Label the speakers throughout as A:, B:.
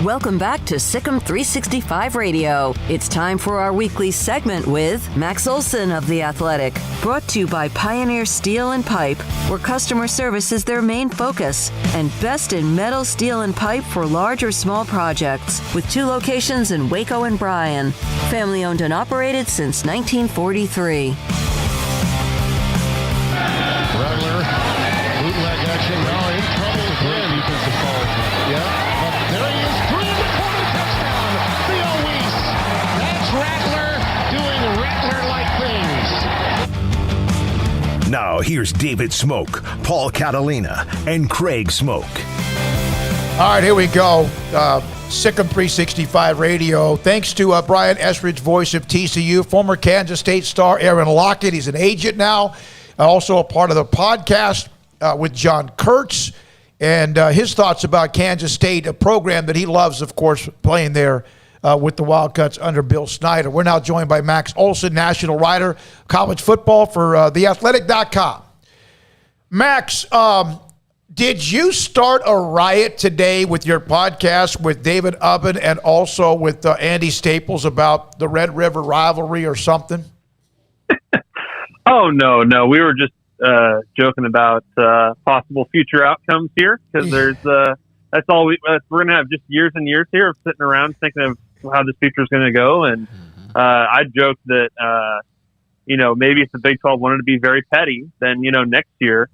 A: Welcome back to Sikkim 365 Radio. It's time for our weekly segment with Max Olson of The Athletic. Brought to you by Pioneer Steel and Pipe, where customer service is their main focus. And best in metal, steel, and pipe for large or small projects. With 2 locations in Waco and Bryan. Family owned and operated since 1943.
B: Rattler, bootleg action, now in trouble again. Defensive call. Yeah. There he is, 3 in the corner, touchdown, Theo Weiss. That's Rattler doing Rattler-like things.
C: Now here's David Smoke, Paul Catalina, and Craig Smoke.
D: All right, here we go. Sikkim 365 Radio. Thanks to Brian Estridge, voice of TCU, former Kansas State star Aaron Lockett. He's an agent now, also a part of the podcast with John Kurtz. And his thoughts about Kansas State, a program that he loves, of course, playing there with the Wildcats under Bill Snyder. We're now joined by Max Olson, national writer, college football for theathletic.com. Max, did you start a riot today with your podcast with David Ubben and also with Andy Staples about the Red River rivalry or something?
E: Oh, no. We were just joking about possible future outcomes here because that's all we're going to have just years and years here of sitting around thinking of how this future is going to go. And I joked that, maybe if the Big 12 wanted to be very petty, then, next year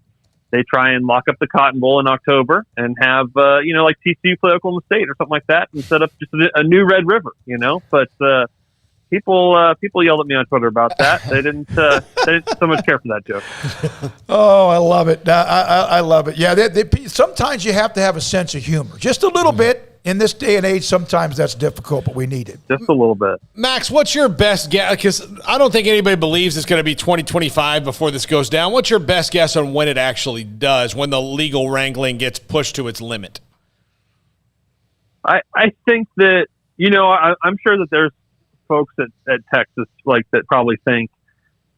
E: they try and lock up the Cotton Bowl in October and have, like TCU play Oklahoma State or something like that and set up just a new Red River, but People yelled at me on Twitter about that. They didn't so much care for that joke.
D: Oh, I love it. I love it. Yeah, sometimes you have to have a sense of humor, just a little bit. In this day and age, sometimes that's difficult, but we need it.
E: Just a little bit.
B: Max, what's your best guess? Because I don't think anybody believes it's going to be 2025 before this goes down. What's your best guess on when it actually does, when the legal wrangling gets pushed to its limit?
E: I think that, I'm sure that there's folks at Texas that probably think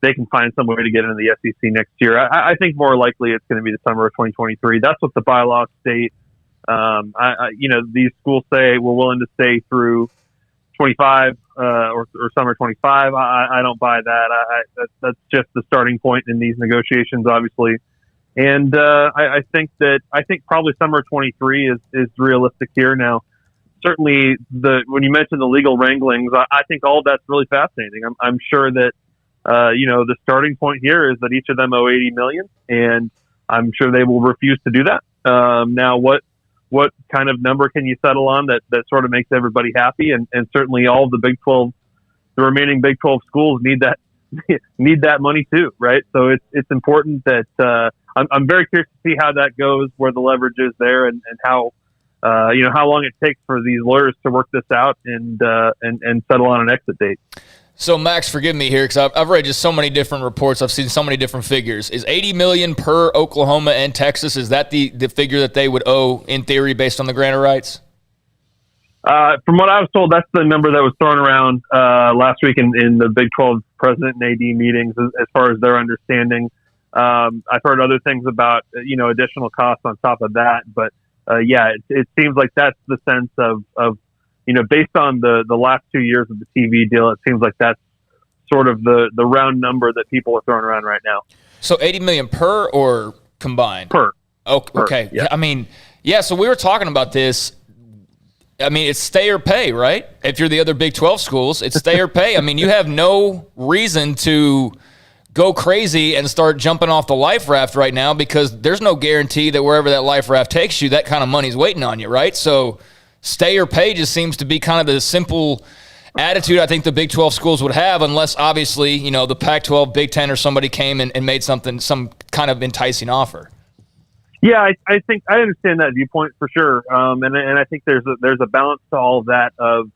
E: they can find some way to get into the SEC next year. I think more likely it's going to be the summer of 2023. That's what the bylaws state. These schools say we're willing to stay through 25 or summer 25. I don't buy that. That's just the starting point in these negotiations, obviously. And I think probably summer 23 is realistic here now. Certainly, when you mentioned the legal wranglings, I think all of that's really fascinating. I'm sure that the starting point here is that each of them owe $80 million, and I'm sure they will refuse to do that. Now, what kind of number can you settle on that sort of makes everybody happy? And certainly, all of the the remaining Big 12 schools need that money too, right? So it's important that I'm very curious to see how that goes, where the leverage is there, and how. How long it takes for these lawyers to work this out and settle on an exit date.
F: So, Max, forgive me here because I've read just so many different reports. I've seen so many different figures. Is $80 million per Oklahoma and Texas? Is that the figure that they would owe in theory based on the grant of rights?
E: From what I was told, that's the number that was thrown around last week in the Big 12 president and AD meetings as far as their understanding. I've heard other things about additional costs on top of that, but it seems like that's the sense of based on the last 2 years of the TV deal, it seems like that's sort of the round number that people are throwing around right now.
F: So $80 million per or combined?
E: Per.
F: Okay. Yeah. So we were talking about this. It's stay or pay, right? If you're the other Big 12 schools, it's stay or pay. You have no reason to go crazy and start jumping off the life raft right now because there's no guarantee that wherever that life raft takes you, that kind of money's waiting on you, right? So stay or pay just seems to be kind of the simple attitude I think the Big 12 schools would have, unless obviously, the Pac-12, Big 10, or somebody came and made some kind of enticing offer.
E: Yeah, I think I understand that viewpoint for sure. And I think there's a balance to all of that of,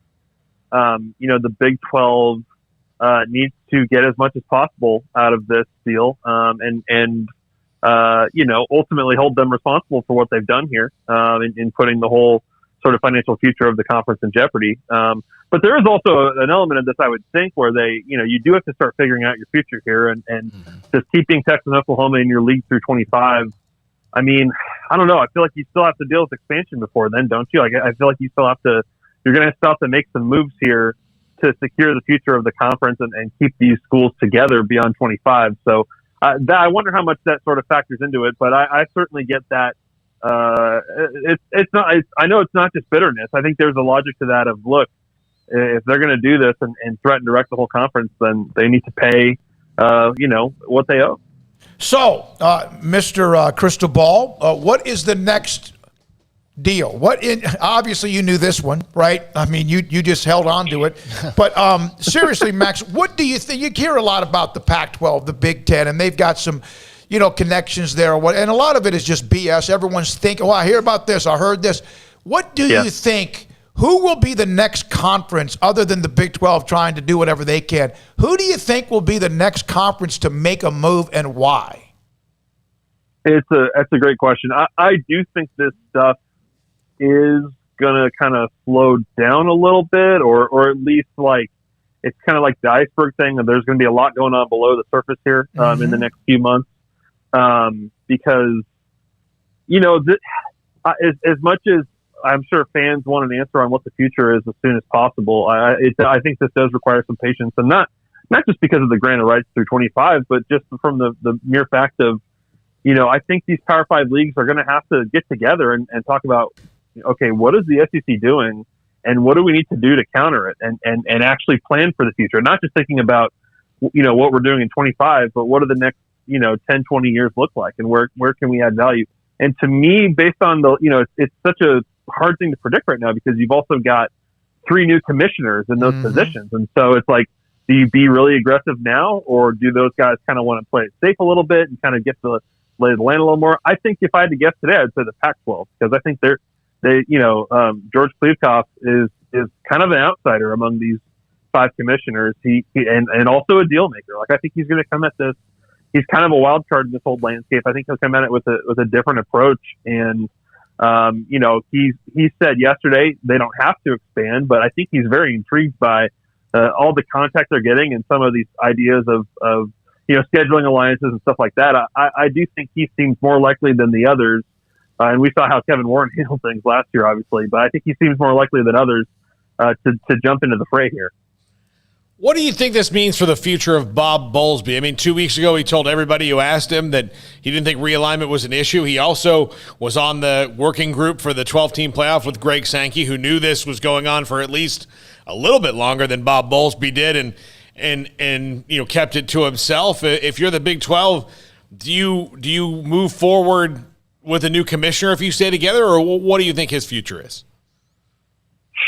E: the Big 12 needs to get as much as possible out of this deal, and ultimately hold them responsible for what they've done here, in putting the whole sort of financial future of the conference in jeopardy. But there is also an element of this, I would think, where they, you do have to start figuring out your future here, and just keeping Texas and Oklahoma in your league through 25, I mean, I don't know. I feel like you still have to deal with expansion before then, don't you? Like, I feel like you're going to still have to make some moves here to secure the future of the conference and keep these schools together beyond 25. So I wonder how much that sort of factors into it, but I certainly get that. It's not. I know it's not just bitterness. I think there's a logic to that. Of look, if they're going to do this and threaten to wreck the whole conference, then they need to pay, what they owe.
D: So, Mr. Crystal Ball, what is the next deal? Obviously, you knew this one, right? I mean, you just held on to it. But seriously, Max, what do you think? You hear a lot about the Pac-12, the Big Ten, and they've got some, connections there. And a lot of it is just BS. Everyone's thinking, I hear about this. I heard this. What do you think? Who will be the next conference other than the Big 12 trying to do whatever they can? Who do you think will be the next conference to make a move and why?
E: That's a great question. I do think this stuff is going to kind of slow down a little bit or at least like it's kind of like the iceberg thing. And there's going to be a lot going on below the surface here in the next few months because, as much as I'm sure fans want an answer on what the future is as soon as possible. I think this does require some patience, and not just because of the grant of rights through 25, but just from the mere fact of, I think these Power 5 leagues are going to have to get together and talk about, okay, what is the SEC doing, and what do we need to do to counter it, and actually plan for the future, not just thinking about, what we're doing in 25, but what do the next, 10, 20 years look like, and where can we add value? And to me, based on it's such a hard thing to predict right now because you've also got 3 new commissioners in those positions. And so it's like, do you be really aggressive now, or do those guys kind of want to play it safe a little bit and kind of get the lay of the land a little more? I think if I had to guess today, I'd say the Pac-12 because I think George Kliavkoff is kind of an outsider among these 5 commissioners. He also a deal maker. Like I think he's going to come at this. He's kind of a wild card in this whole landscape. I think he'll come at it with a different approach. And he said yesterday they don't have to expand, but I think he's very intrigued by all the contact they're getting and some of these ideas of scheduling alliances and stuff like that. I do think he seems more likely than the others, and we saw how Kevin Warren handled things last year, obviously. But I think he seems more likely than others to jump into the fray here.
G: What do you think this means for the future of Bob Bowlsby? I mean, 2 weeks ago, he told everybody who asked him that he didn't think realignment was an issue. He also was on the working group for the 12-team playoff with Greg Sankey, who knew this was going on for at least a little bit longer than Bob Bowlsby did and kept it to himself. If you're the Big 12, do you move forward with a new commissioner if you stay together, or what do you think his future is?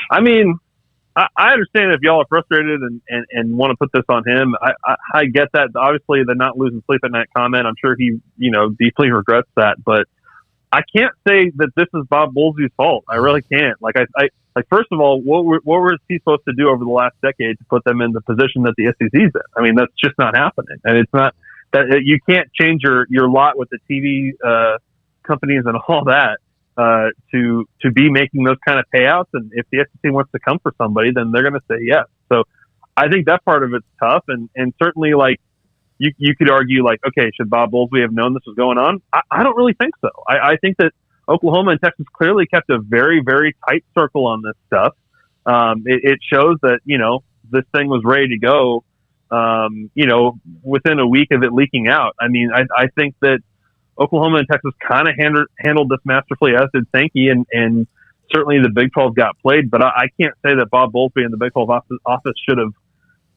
E: I mean, I understand if y'all are frustrated and want to put this on him. I get that. Obviously, the not losing sleep at night comment, I'm sure he, deeply regrets that. But I can't say that this is Bob Bowlsby's fault. I really can't. Like, first of all, what was he supposed to do over the last decade to put them in the position that the SEC's in? I mean, that's just not happening. And it's not that you can't change your lot with the TV companies and all that. To be making those kind of payouts, and if the SEC wants to come for somebody, then they're going to say yes. So I think that part of it's tough, and certainly like you could argue like, okay, should Bob Bowlsby have known this was going on? I don't really think so. I think that Oklahoma and Texas clearly kept a very, very tight circle on this stuff. It shows that this thing was ready to go. Within a week of it leaking out. I mean, I think that Oklahoma and Texas kind of handled this masterfully, as did Sankey, and certainly the Big 12 got played. But I can't say that Bob Bowlsby and the Big 12 office should have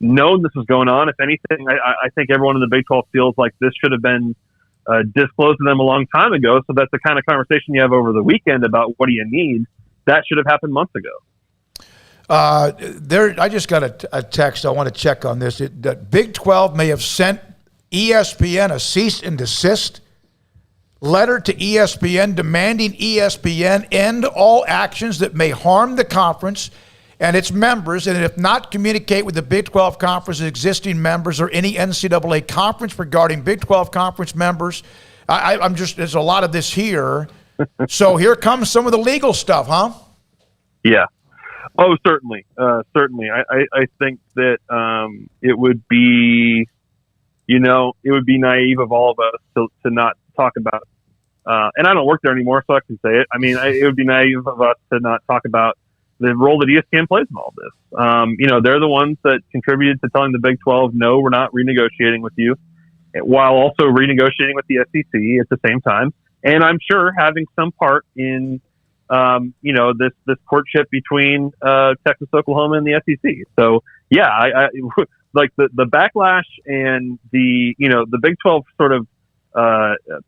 E: known this was going on. If anything, I think everyone in the Big 12 feels like this should have been disclosed to them a long time ago. So that's the kind of conversation you have over the weekend about what do you need. That should have happened months ago.
D: I just got a text. I want to check on this. That Big 12 may have sent ESPN a cease and desist letter to ESPN demanding ESPN end all actions that may harm the conference and its members, and if not, communicate with the Big 12 Conference's existing members or any NCAA conference regarding Big 12 Conference members. There's a lot of this here. So here comes some of the legal stuff, huh? Yeah.
E: Oh, certainly. Certainly. I think that it would be, it would be naive of all of us to not talk about and I don't work there anymore, so I can say it. I mean, it would be naive of us to not talk about the role that ESPN plays in all this. They're the ones that contributed to telling the Big 12, no, we're not renegotiating with you, while also renegotiating with the SEC at the same time. And I'm sure having some part in, this courtship between Texas, Oklahoma, and the SEC. So, yeah, I like the backlash and the Big 12 sort of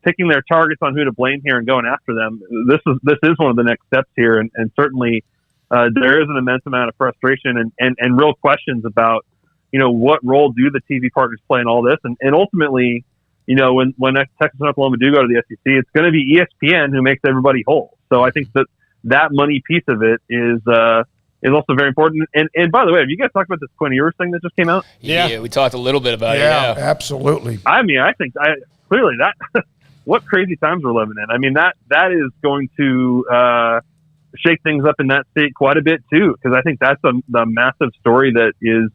E: picking their targets on who to blame here and going after them. This is one of the next steps here, and certainly there is an immense amount of frustration and real questions about what role do the TV partners play in all this, and ultimately, when Texas and Oklahoma do go to the SEC, it's going to be ESPN who makes everybody whole. So I think that money piece of it is also very important. And by the way, have you guys talked about this Quinn Ewers thing that just came out?
F: Yeah, we talked a little bit about it.
D: Yeah, absolutely.
E: I mean, I think clearly that what crazy times we're living in. I mean, that is going to shake things up in that state quite a bit too, because I think that's the massive story that is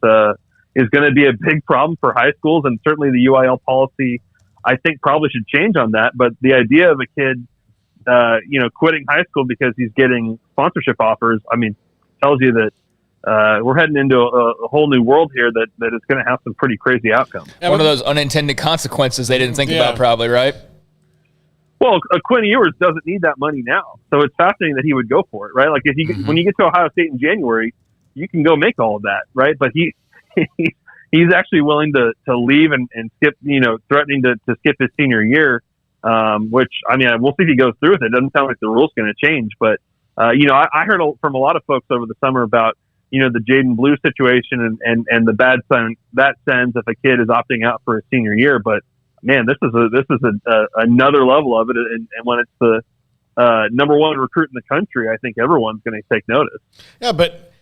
E: going to be a big problem for high schools, and certainly the UIL policy I think probably should change on that. But the idea of a kid quitting high school because he's getting sponsorship offers, I mean, tells you that we're heading into a whole new world here that is going to have some pretty crazy outcomes.
F: One of those unintended consequences they didn't think about, probably, right?
E: Well, Quinn Ewers doesn't need that money now, so it's fascinating that he would go for it, right? Like when you get to Ohio State in January, you can go make all of that, right? But he's actually willing to leave and skip, threatening to skip his senior year, which, I mean, we'll see if he goes through with it. It doesn't sound like the rule's going to change, but I heard from a lot of folks over the summer about the Jaden Blue situation and the bad sign that sends if a kid is opting out for his senior year, but man, this is another level of it, and when it's the number one recruit in the country, I think everyone's going to take notice.
G: Yeah, but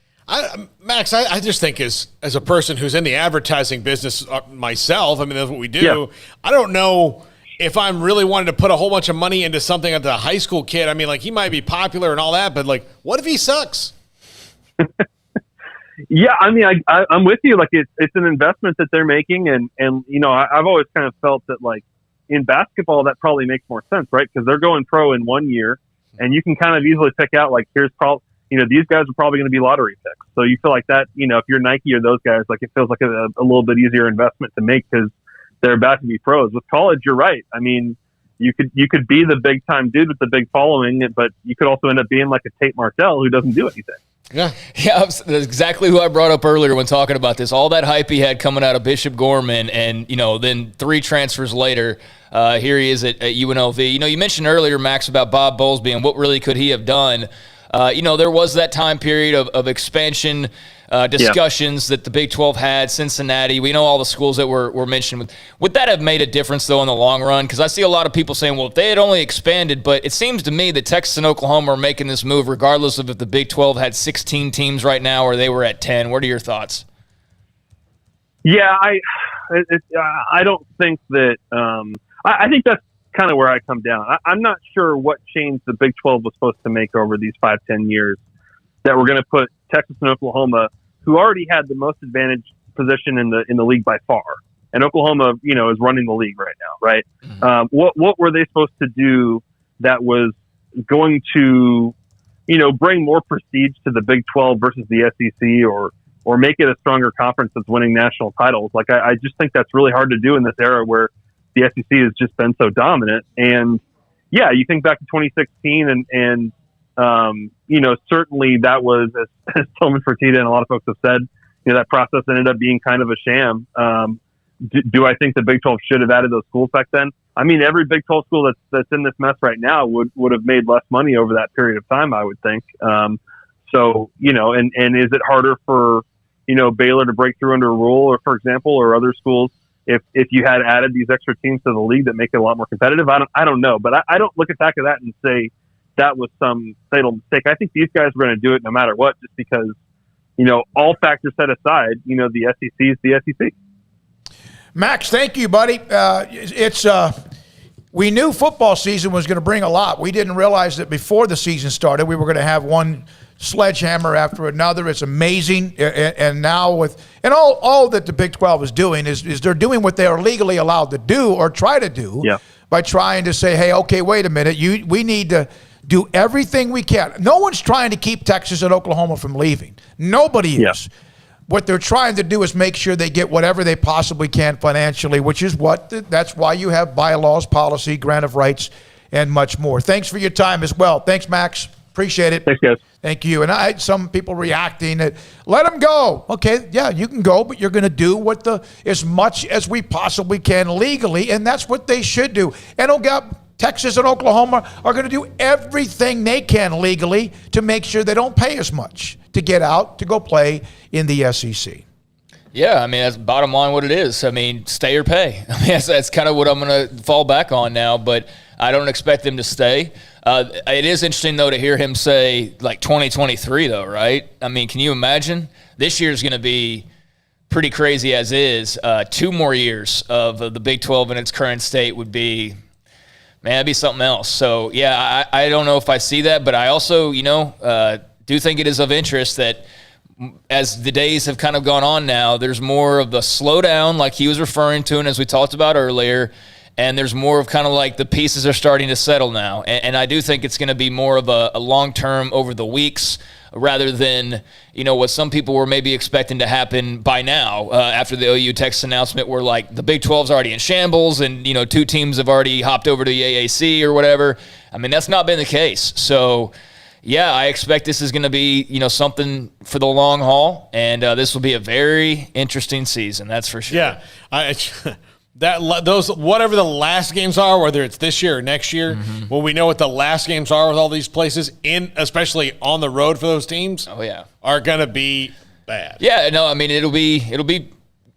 G: Max, I just think as a person who's in the advertising business myself, I mean, that's what we do. Yeah. I don't know if I'm really wanting to put a whole bunch of money into something that the high school kid, I mean, like, he might be popular and all that, but like, what if he sucks?
E: Yeah, I mean, I'm with you. Like, it's an investment that they're making, and I've always kind of felt that, like, in basketball, that probably makes more sense, right? Because they're going pro in 1 year, and you can kind of easily pick out, like, these guys are probably going to be lottery picks. So you feel like that, if you're Nike or those guys, like, it feels like a little bit easier investment to make because they're about to be pros. With college, you're right. I mean, you could be the big time dude with the big following, but you could also end up being like a Tate Martell who doesn't do anything.
F: Yeah, that's exactly who I brought up earlier when talking about this. All that hype he had coming out of Bishop Gorman, and then 3 transfers later, here he is at UNLV. You mentioned earlier, Max, about Bob Bowlsby and what really could he have done. There was that time period of expansion discussions that the Big 12 had, Cincinnati. We know all the schools that were mentioned. Would that have made a difference, though, in the long run? Because I see a lot of people saying, well, if they had only expanded, but it seems to me that Texas and Oklahoma are making this move regardless of if the Big 12 had 16 teams right now or they were at 10. What are your thoughts?
E: Yeah, I don't think that I think that's kind of where I come down. I'm not sure what change the Big 12 was supposed to make over these 5-10 years that we're going to put Texas and Oklahoma, who already had the most advantaged position in the league by far, and Oklahoma, is running the league right now, right? Mm-hmm. What were they supposed to do that was going to, bring more prestige to the Big 12 versus the SEC, or make it a stronger conference that's winning national titles? Like, I just think that's really hard to do in this era where the SEC has just been so dominant. And yeah, you think back to 2016 and certainly that was, as Tillman Fertitta and a lot of folks have said, that process ended up being kind of a sham. Do I think the Big 12 should have added those schools back then? I mean, every Big 12 school that's in this mess right now would have made less money over that period of time, I would think. So, and is it harder for, Baylor to break through under a rule, or, for example, or other schools, if you had added these extra teams to the league that make it a lot more competitive? I don't know, but I don't look at back at that and say that was some fatal mistake. I think these guys were going to do it no matter what, just because, all factors set aside, the SEC is the SEC.
D: Max, thank you, buddy. We knew football season was going to bring a lot. We didn't realize that before the season started, we were going to have one sledgehammer after another. It's amazing. And now all that the Big 12 is doing is they're doing what they are legally allowed to do or try to do.
E: Yeah.
D: by trying to say, hey, okay, wait a minute, we need to do everything we can. No one's trying to keep Texas and Oklahoma from leaving. Nobody is. What they're trying to do is make sure they get whatever they possibly can financially, which is that's why you have bylaws, policy, grant of rights, and much more. Thanks for your time as well. Thanks, Max. Appreciate it.
E: Thanks, guys.
D: Thank you. And some people reacting that let them go. Okay, yeah, you can go, but you're going to do as much as we possibly can legally, and that's what they should do. And Texas and Oklahoma are going to do everything they can legally to make sure they don't pay as much to get out to go play in the SEC.
F: Yeah, I mean, that's bottom line what it is. I mean, stay or pay. I mean, that's kind of what I'm going to fall back on now, but I don't expect them to stay. It is interesting, though, to hear him say, like, 2023, though, right? I mean, can you imagine? This year's going to be pretty crazy as is. 2 more years of the Big 12 in its current state would be, man, that'd be something else. So, yeah, I don't know if I see that, but I also, do think it is of interest that as the days have kind of gone on now, there's more of the slowdown like he was referring to and as we talked about earlier, and there's more of kind of like the pieces are starting to settle now. And I do think it's going to be more of a long-term over the weeks rather than, what some people were maybe expecting to happen by now after the OU Texas announcement where, like, the Big 12's already in shambles and, 2 teams have already hopped over to the AAC or whatever. I mean, that's not been the case. So, yeah, I expect this is going to be, something for the long haul, and this will be a very interesting season, that's for sure.
G: Yeah, those whatever the last games are, whether it's this year or next year, when we know what the last games are with all these places, especially on the road for those teams, are going to be bad.
F: Yeah, no, I mean it'll be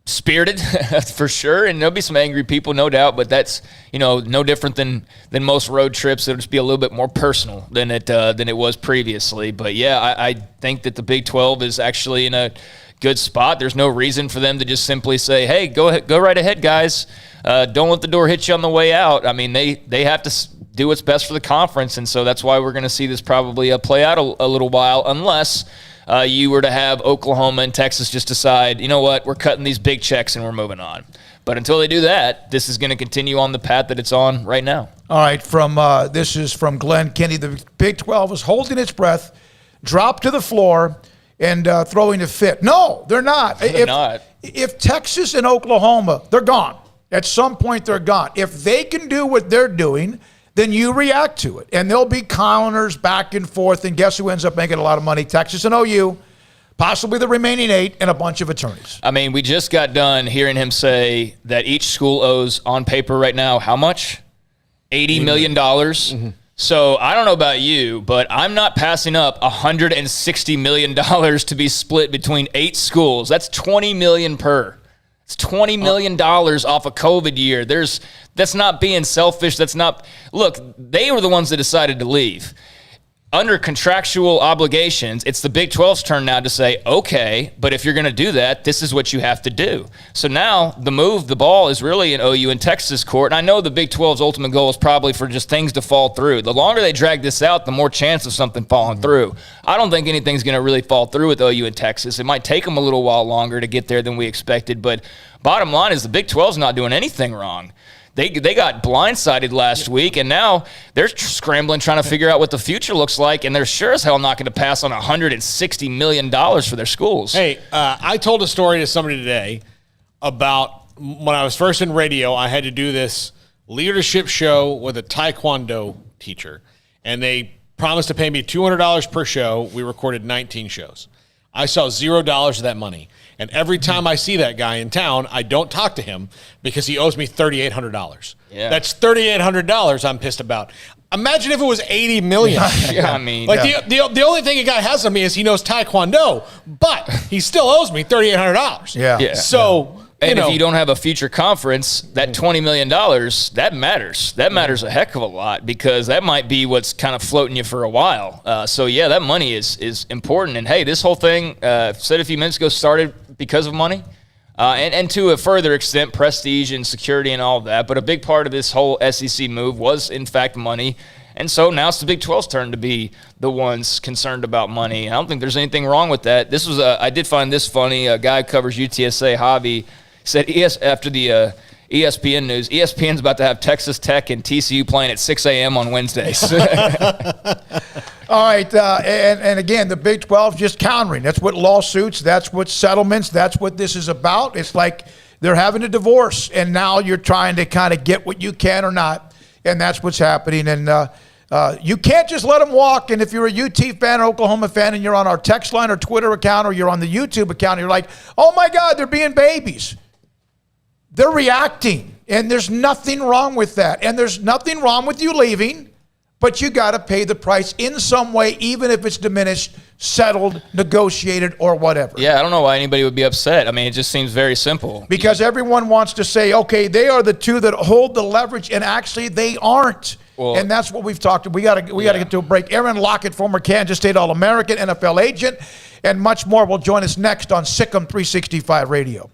F: spirited for sure, and there'll be some angry people, no doubt. But that's no different than most road trips. It'll just be a little bit more personal than it was previously. But yeah, I think that the Big 12 is actually in a good spot. There's no reason for them to just simply say, hey, go right ahead, guys. Don't let the door hit you on the way out. I mean, they have to do what's best for the conference, and so that's why we're going to see this probably play out a little while, unless you were to have Oklahoma and Texas just decide, you know what, we're cutting these big checks and we're moving on. But until they do that, this is going to continue on the path that it's on right now.
D: All right, this is from Glenn Kennedy. The Big 12 is holding its breath, dropped to the floor, and throwing a fit. No, they're not.
F: They're not.
D: If Texas and Oklahoma, they're gone. At some point, they're gone. If they can do what they're doing, then you react to it. And there'll be counters back and forth, and guess who ends up making a lot of money? Texas and OU, possibly the remaining 8, and a bunch of attorneys.
F: I mean, we just got done hearing him say that each school owes, on paper right now, how much? $80 million. Mm-hmm. So I don't know about you, but I'm not passing up $160 million to be split between 8 schools. That's $20 million per. It's $20 million off a COVID year. That's not being selfish. Look, they were the ones that decided to leave. Under contractual obligations, it's the Big 12's turn now to say, okay, but if you're going to do that, this is what you have to do. So now the ball is really in OU and Texas court. And I know the Big 12's ultimate goal is probably for just things to fall through. The longer they drag this out, the more chance of something falling through. I don't think anything's going to really fall through with OU and Texas. It might take them a little while longer to get there than we expected. But bottom line is the Big 12's not doing anything wrong. They got blindsided last week, and now they're scrambling, trying to figure out what the future looks like, and they're sure as hell not going to pass on $160 million for their schools.
G: Hey, I told a story to somebody today about when I was first in radio, I had to do this leadership show with a Taekwondo teacher, and they promised to pay me $200 per show. We recorded 19 shows. I saw $0 of that money. And every time I see that guy in town, I don't talk to him because he owes me $3,800.
F: Yeah.
G: That's $3,800 I'm pissed about. Imagine if it was $80 million.
F: Yeah, I mean,
G: the only thing a guy has on me is he knows Taekwondo, but he still owes me $3,800.
D: Yeah.
G: So.
F: And if you don't have a future conference, that $20 million, that matters. That matters a heck of a lot because that might be what's kind of floating you for a while. So, yeah, that money is important. And, hey, this whole thing, said a few minutes ago, started because of money and to a further extent, prestige and security and all of that. But a big part of this whole SEC move was, in fact, money. And so now it's the Big 12's turn to be the ones concerned about money. I don't think there's anything wrong with that. I did find this funny. A guy who covers UTSA, Javi, said after the ESPN news. ESPN's about to have Texas Tech and TCU playing at 6 a.m. on Wednesdays.
D: All right, and again, the Big 12 just countering. That's what lawsuits, that's what settlements, that's what this is about. It's like they're having a divorce, and now you're trying to kind of get what you can or not, and that's what's happening. And you can't just let them walk. And if you're a UT fan or Oklahoma fan and you're on our text line or Twitter account or you're on the YouTube account, you're like, oh, my God, they're being babies. They're reacting, and there's nothing wrong with that. And there's nothing wrong with you leaving. But you got to pay the price in some way, even if it's diminished, settled, negotiated, or whatever.
F: Yeah, I don't know why anybody would be upset. I mean, it just seems very simple.
D: Because everyone wants to say, okay, they are the two that hold the leverage, and actually they aren't. Well, and that's what we've talked about. We got to get to a break. Aaron Lockett, former Kansas State All-American, NFL agent, and much more will join us next on Sikkim 365 Radio.